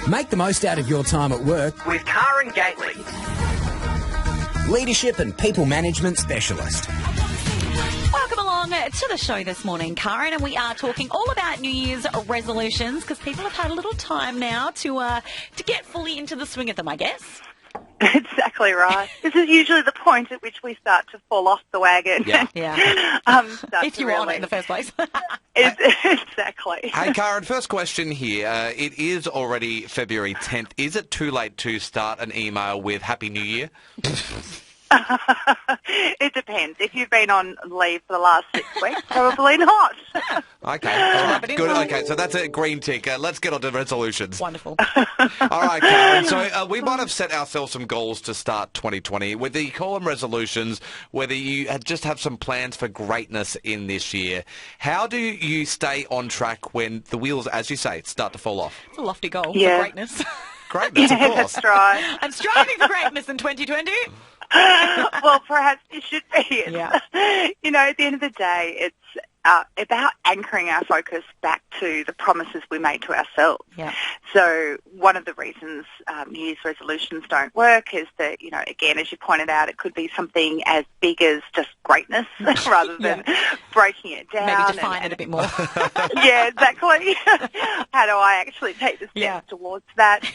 Make the most out of your time at work with Karen Gately, leadership and people management specialist. Welcome along to the show this morning, Karen, and we are talking all about New Year's resolutions because people have had a little time now to get fully into the swing of them, I guess. Exactly right. This is usually the point at which we start to fall off the wagon. Yeah. If you were on it in the first place. Exactly. Hey, Karen, first question here. It is already February 10th. Is it too late to start an email with Happy New Year? It depends. If you've been on leave for the last 6 weeks, probably not. Okay, all right, good. Okay, so that's a green tick. Let's get on to resolutions. Wonderful. All right, Karen. So we might have set ourselves some goals to start 2020. Whether you call them resolutions, whether you just have some plans for greatness in this year, how do you stay on track when the wheels, as you say, start to fall off? It's a lofty goal for greatness. Greatness, of course. That's right. I'm striving for greatness in 2020. Well, perhaps you should be. Yeah. You know, at the end of the day, it's about anchoring our focus back to the promises we made to ourselves. Yeah. So one of the reasons New Year's resolutions don't work is that, you know, again, as you pointed out, it could be something as big as just greatness rather than breaking it down. Maybe define it a bit more. Yeah, exactly. How do I actually take the steps towards that?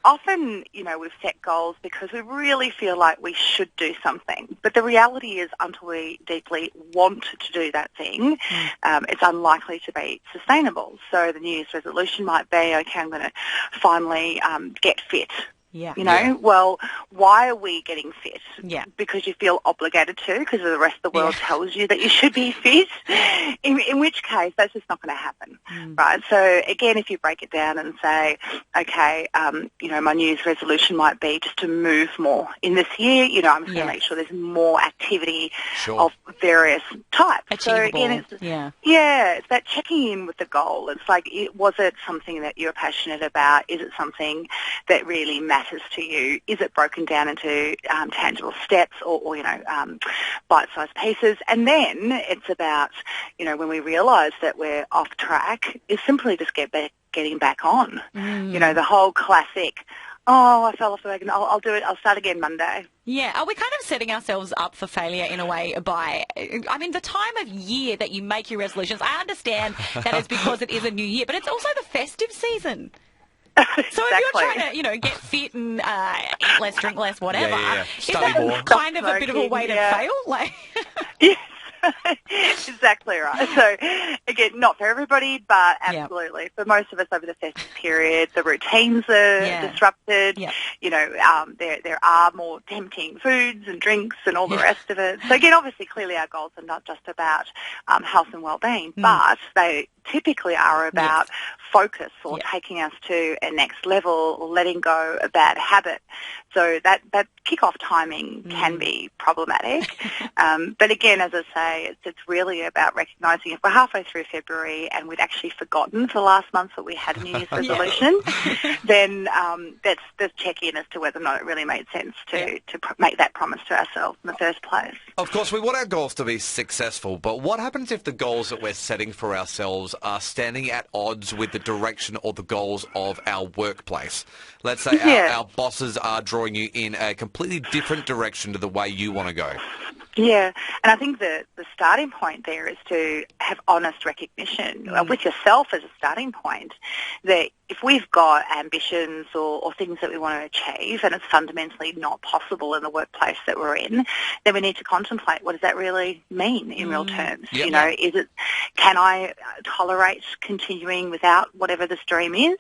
Often, you know, we've set goals because we really feel like we should do something. But the reality is until we deeply want to do that thing, it's unlikely to be sustainable. So the New Year's resolution might be, okay, I'm going to finally get fit. Yeah. You know, well, why are we getting fit? Yeah. Because you feel obligated to, because the rest of the world tells you that you should be fit, in which case that's just not going to happen, right? So, again, if you break it down and say, okay, you know, my New Year's resolution might be just to move more in this year, you know, I'm going to make sure there's more activity of various types. Achievable. So, again, it's that checking in with the goal. It's like, was it something that you're passionate about? Is it something that really matters to you? Is it broken down into tangible steps or you know, bite-sized pieces? And then it's about, you know, when we realise that we're off track, is simply just getting back on. You know, the whole classic, I fell off the wagon, I'll do it, I'll start again Monday. Yeah, are we kind of setting ourselves up for failure in a way by, I mean, the time of year that you make your resolutions, I understand that it's because it is a new year, but it's also the festive season. So if you're trying to, you know, get fit and eat less, drink less, whatever, is that kind of a bit of a way to fail? Like, yes, exactly right. So, again, not for everybody, but absolutely. For most of us over the festive period, the routines are disrupted. You know, there are more tempting foods and drinks and all the rest of it. So, again, obviously, clearly our goals are not just about health and well-being, but they typically are about focus or taking us to a next level or letting go a bad habit. So that kick-off timing can be problematic. But again, as I say, it's really about recognising if we're halfway through February and we'd actually forgotten for the last month that we had a New Year's resolution, then let's check in as to whether or not it really made sense to make that promise to ourselves in the first place. Of course, we want our goals to be successful, but what happens if the goals that we're setting for ourselves are standing at odds with the direction or the goals of our workplace? Let's say our bosses are drawing you in a completely different direction to the way you want to go. Yeah, and I think the starting point there is to have honest recognition with yourself as a starting point that if we've got ambitions or things that we want to achieve and it's fundamentally not possible in the workplace that we're in, then we need to contemplate what does that really mean in real terms. You know, can I tolerate continuing without whatever this dream is?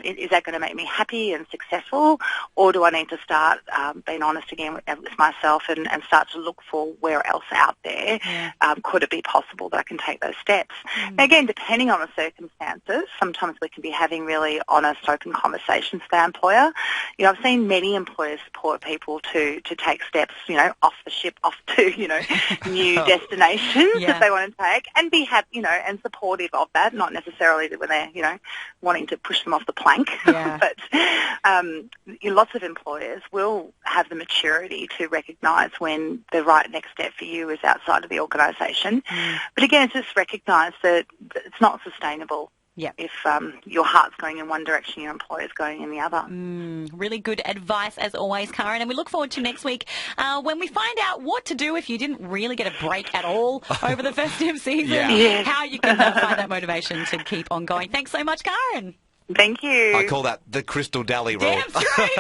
Is that going to make me happy and successful, or do I need to start being honest again with myself and start to look for where else out there could it be possible that I can take those steps? Now, again, depending on the circumstances, sometimes we can be having really honest, open conversations with our employer. You know, I've seen many employers support people to take steps, you know, off the ship, off to, you know, new destinations that they want to take, and be happy, you know, and supportive of that, not necessarily that when they're, you know, wanting to push them off the plank, but you know, lots of employers will have the maturity to recognise when the right next step for you is outside of the organisation. But again, it's just recognise that it's not sustainable if your heart's going in one direction, your employer's going in the other. Really good advice as always, Karen. And we look forward to next week when we find out what to do if you didn't really get a break at all over the festive season, how you can find that motivation to keep on going. Thanks so much, Karen. Thank you. I call that the Crystal Dally rule. Damn straight.